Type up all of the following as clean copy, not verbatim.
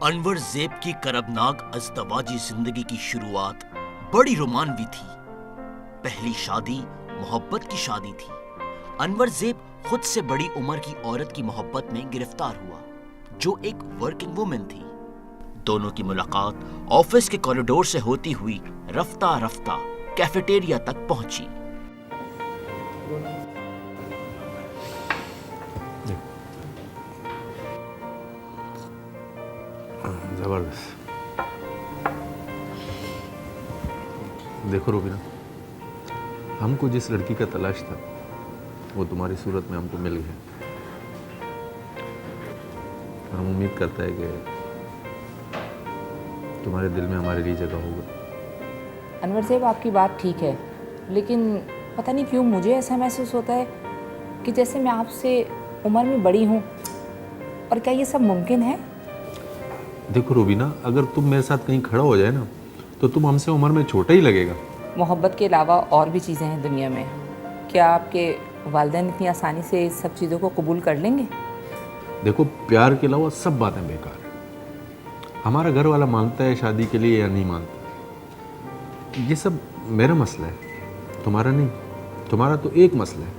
अनवर ज़ेब की करबनाक अज़दवाजी जिंदगी की शुरुआत बड़ी रोमानवी थी। पहली शादी मोहब्बत की शादी थी। अनवर ज़ेब खुद से बड़ी उम्र की औरत की मोहब्बत में गिरफ्तार हुआ, जो एक वर्किंग वुमेन थी। दोनों की मुलाकात ऑफिस के कॉरिडोर से होती हुई रफ्ता रफ्ता कैफेटेरिया तक पहुंची। जबरदस्त। देखो रूबीना, हमको जिस लड़की का तलाश था वो तुम्हारी सूरत में हमको मिल गया। और हम उम्मीद करते हैं कि तुम्हारे दिल में हमारे लिए जगह होगा। अनवर ज़ेब, आपकी बात ठीक है, लेकिन पता नहीं क्यों मुझे ऐसा महसूस होता है कि जैसे मैं आपसे उम्र में बड़ी हूँ। और क्या ये सब मुमकिन है? देखो रूबीना, अगर तुम मेरे साथ कहीं खड़ा हो जाए ना तो तुम हमसे उम्र में छोटा ही लगेगा। मोहब्बत के अलावा और भी चीज़ें हैं दुनिया में। क्या आपके वालिदैन इतनी आसानी से इस सब चीज़ों को कबूल कर लेंगे? देखो, प्यार के अलावा सब बातें बेकार है। हमारा घर वाला मानता है शादी के लिए या नहीं मानता, ये सब मेरा मसला है, तुम्हारा नहीं। तुम्हारा तो एक मसला है,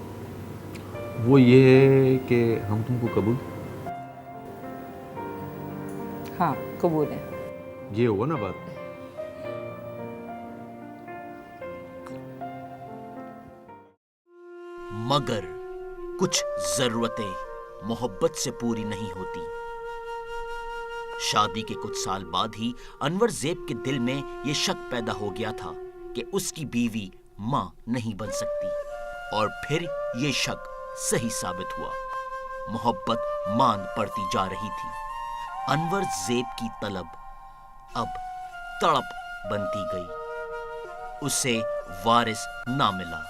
वो ये है कि हम तुमको कबूल। हाँ, कबूल है। ये हुआ ना बात। मगर कुछ जरूरतें मोहब्बत से पूरी नहीं होती। शादी के कुछ साल बाद ही अनवर ज़ेब के दिल में यह शक पैदा हो गया था कि उसकी बीवी मां नहीं बन सकती, और फिर यह शक सही साबित हुआ। मोहब्बत मान पड़ती जा रही थी। अनवर ज़ेब की तलब अब तड़प बनती गई। उसे वारिस ना मिला।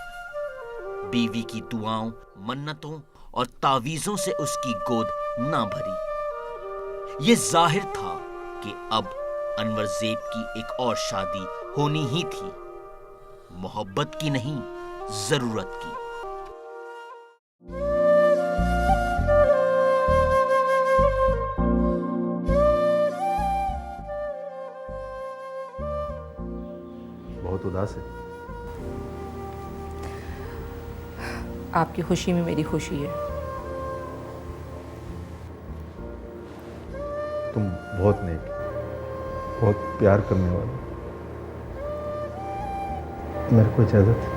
बीवी की दुआओं, मन्नतों और तावीज़ों से उसकी गोद ना भरी। यह जाहिर था कि अब अनवर ज़ेब की एक और शादी होनी ही थी, मोहब्बत की नहीं, जरूरत की। बहुत उदास है। आपकी खुशी में मेरी खुशी है। तुम बहुत नेक, बहुत प्यार करने वाले। मेरे को इजाजत है।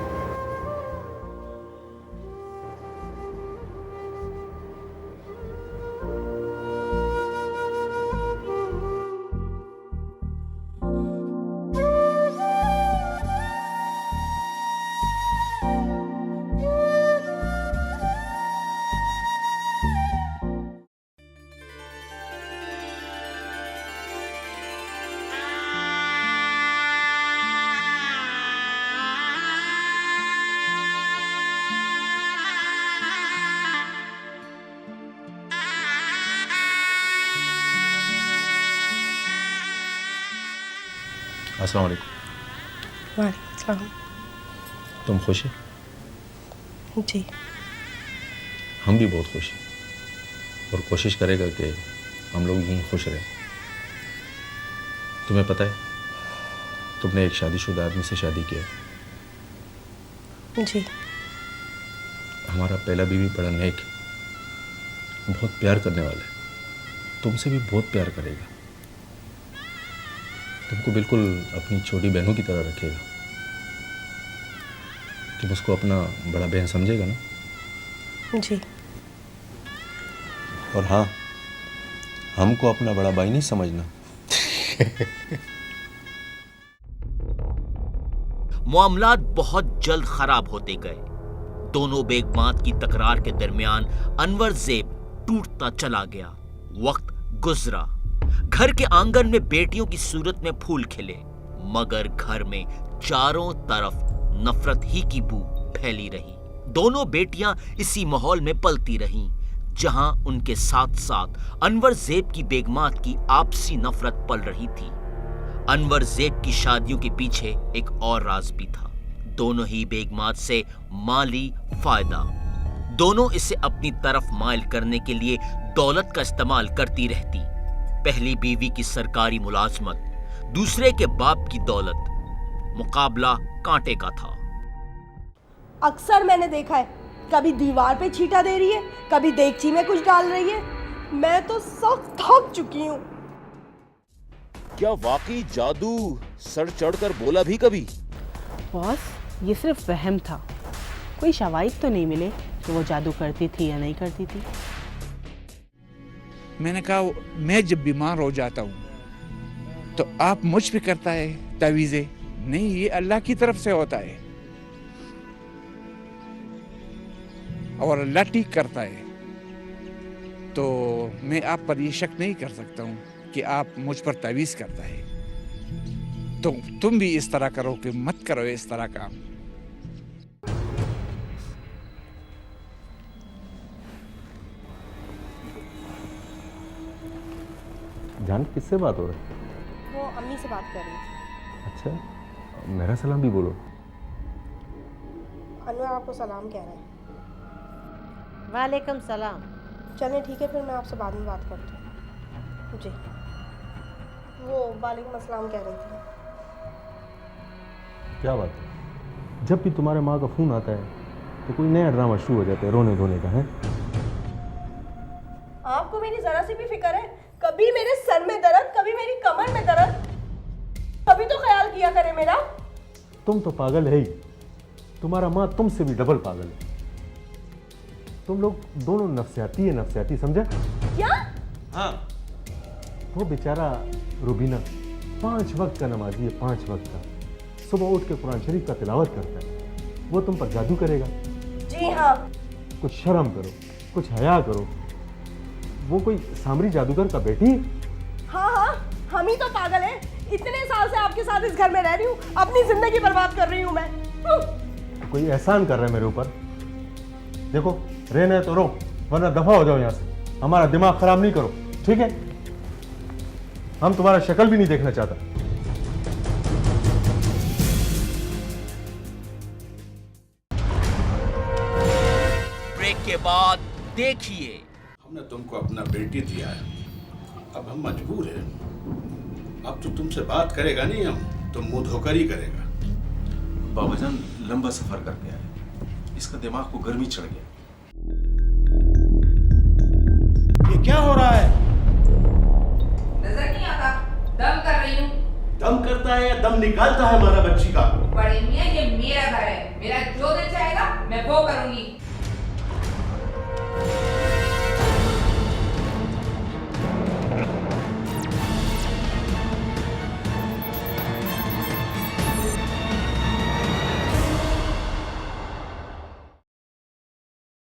अस्सलाम वालेकुम। वालेकुम सलाम। तुम खुश है? जी। हम भी बहुत खुश हैं और कोशिश करेगा कि हम लोग यूं खुश रहें। तुम्हें पता है, तुमने एक शादीशुदा आदमी से शादी किया। जी। हमारा पहला बीवी बड़ा नेक है, बहुत प्यार करने वाला है, तुमसे भी बहुत प्यार करेगा, तुमको बिल्कुल अपनी छोटी बहनों की तरह रखेगा। तुम उसको अपना बड़ा बहन समझेगा ना? जी। और हाँ, हमको अपना बड़ा भाई नहीं समझना। मामलात बहुत जल्द खराब होते गए। दोनों बेगमात की तकरार के दरमियान अनवर ज़ेब टूटता चला गया। वक्त गुजरा। घर के आंगन में बेटियों की सूरत में फूल खिले, मगर घर में चारों तरफ नफरत ही की बू फैली रही। दोनों बेटियां इसी माहौल में पलती रहीं, जहां उनके साथ साथ अनवर ज़ेब की बेगमात की आपसी नफरत पल रही थी। अनवर ज़ेब की शादियों के पीछे एक और राज भी था। दोनों ही बेगमात से माली फायदा। दोनों इसे अपनी तरफ माइल करने के लिए दौलत का इस्तेमाल करती रहती। पहली बीवी की सरकारी मुलाजमत, दूसरे के बाप की दौलत, मुकाबला कांटे का था। अक्सर मैंने देखा है, कभी दीवार पे छींटा दे रही है, कभी देगची में कुछ डाल रही है। मैं तो सख्त थक चुकी हूँ। क्या वाकई जादू सर चढ़कर बोला भी कभी? बॉस, ये सिर्फ वहम था। कोई शवाहिद तो नहीं मिले कि वो जादू करती थी या नहीं करती थी। मैंने कहा मैं जब बीमार हो जाता हूँ तो आप मुझ पे करता है तावीज़े? नहीं, ये अल्लाह की तरफ से होता है और अल्लाह ठीक करता है। तो मैं आप पर ये शक नहीं कर सकता हूँ कि आप मुझ पर तावीज़ करता है। तो तुम भी इस तरह करो कि मत करो इस तरह काम। जान किससे बात हो रही है? वो अम्मी से बात कर रही थी। अच्छा, मेरा सलाम भी बोलो। अनवर आपको सलाम कह रहे हैं। वालेकुम सलाम। चलें ठीक है, फिर मैं आपसे बाद में बात करती हूँ। जी, वो वालेकुम अस्सलाम कह रही थी। क्या बात है? जब भी तुम्हारे माँ का फ़ोन आता है तो कोई नया ड्रामा शुरू हो जाता है रोने धोने का है। आपको मेरी जरा सी भी फिक्र है? कभी मेरे सर में दर्द, कभी मेरी कमर में दर्द, कभी तो ख्याल किया करे मेरा। तुम तो पागल है ही, तुम्हारा माँ तुमसे भी डबल पागल है। तुम लोग दोनों नफसियाती समझा? क्या? हाँ, वो बेचारा रुबीना 5 वक्त का नमाजी है, 5 वक्त का। सुबह उठ के कुरान शरीफ का तिलावत करता है। वो तुम पर जादू करेगा? जी हाँ। कुछ शर्म करो, कुछ हया करो। वो कोई सामरी जादूगर का बेटी? हाँ हाँ, हम ही तो पागल हैं। इतने साल से आपके साथ इस घर में रह रही हूँ, अपनी जिंदगी बर्बाद कर रही हूँ मैं। कोई एहसान कर रहा है मेरे ऊपर? देखो, रहना है तो रो, वरना दफा हो जाओ यहाँ से। हमारा दिमाग खराब नहीं करो, ठीक है? हम तुम्हारा शक्ल भी नहीं देखना चाहता। ब्रेक के बाद देखिए। हमने तुमको अपना बेटी दिया है, अब हम मजबूर हैं। अब तो तुमसे बात करेगा नहीं, हम तो मुंह धोकर ही करेगा। बाबाजान लंबा सफर करके आए, इसका दिमाग को गर्मी चढ़ गया। ये क्या हो रहा है? नजर नहीं आता, दम कर रही हूँ। दम करता है या दम निकालता है हमारा बच्ची का? बड़े मियाँ, ये मेरा घर है, मेरा जो दिल चाहेगा मैं वो करूंगी।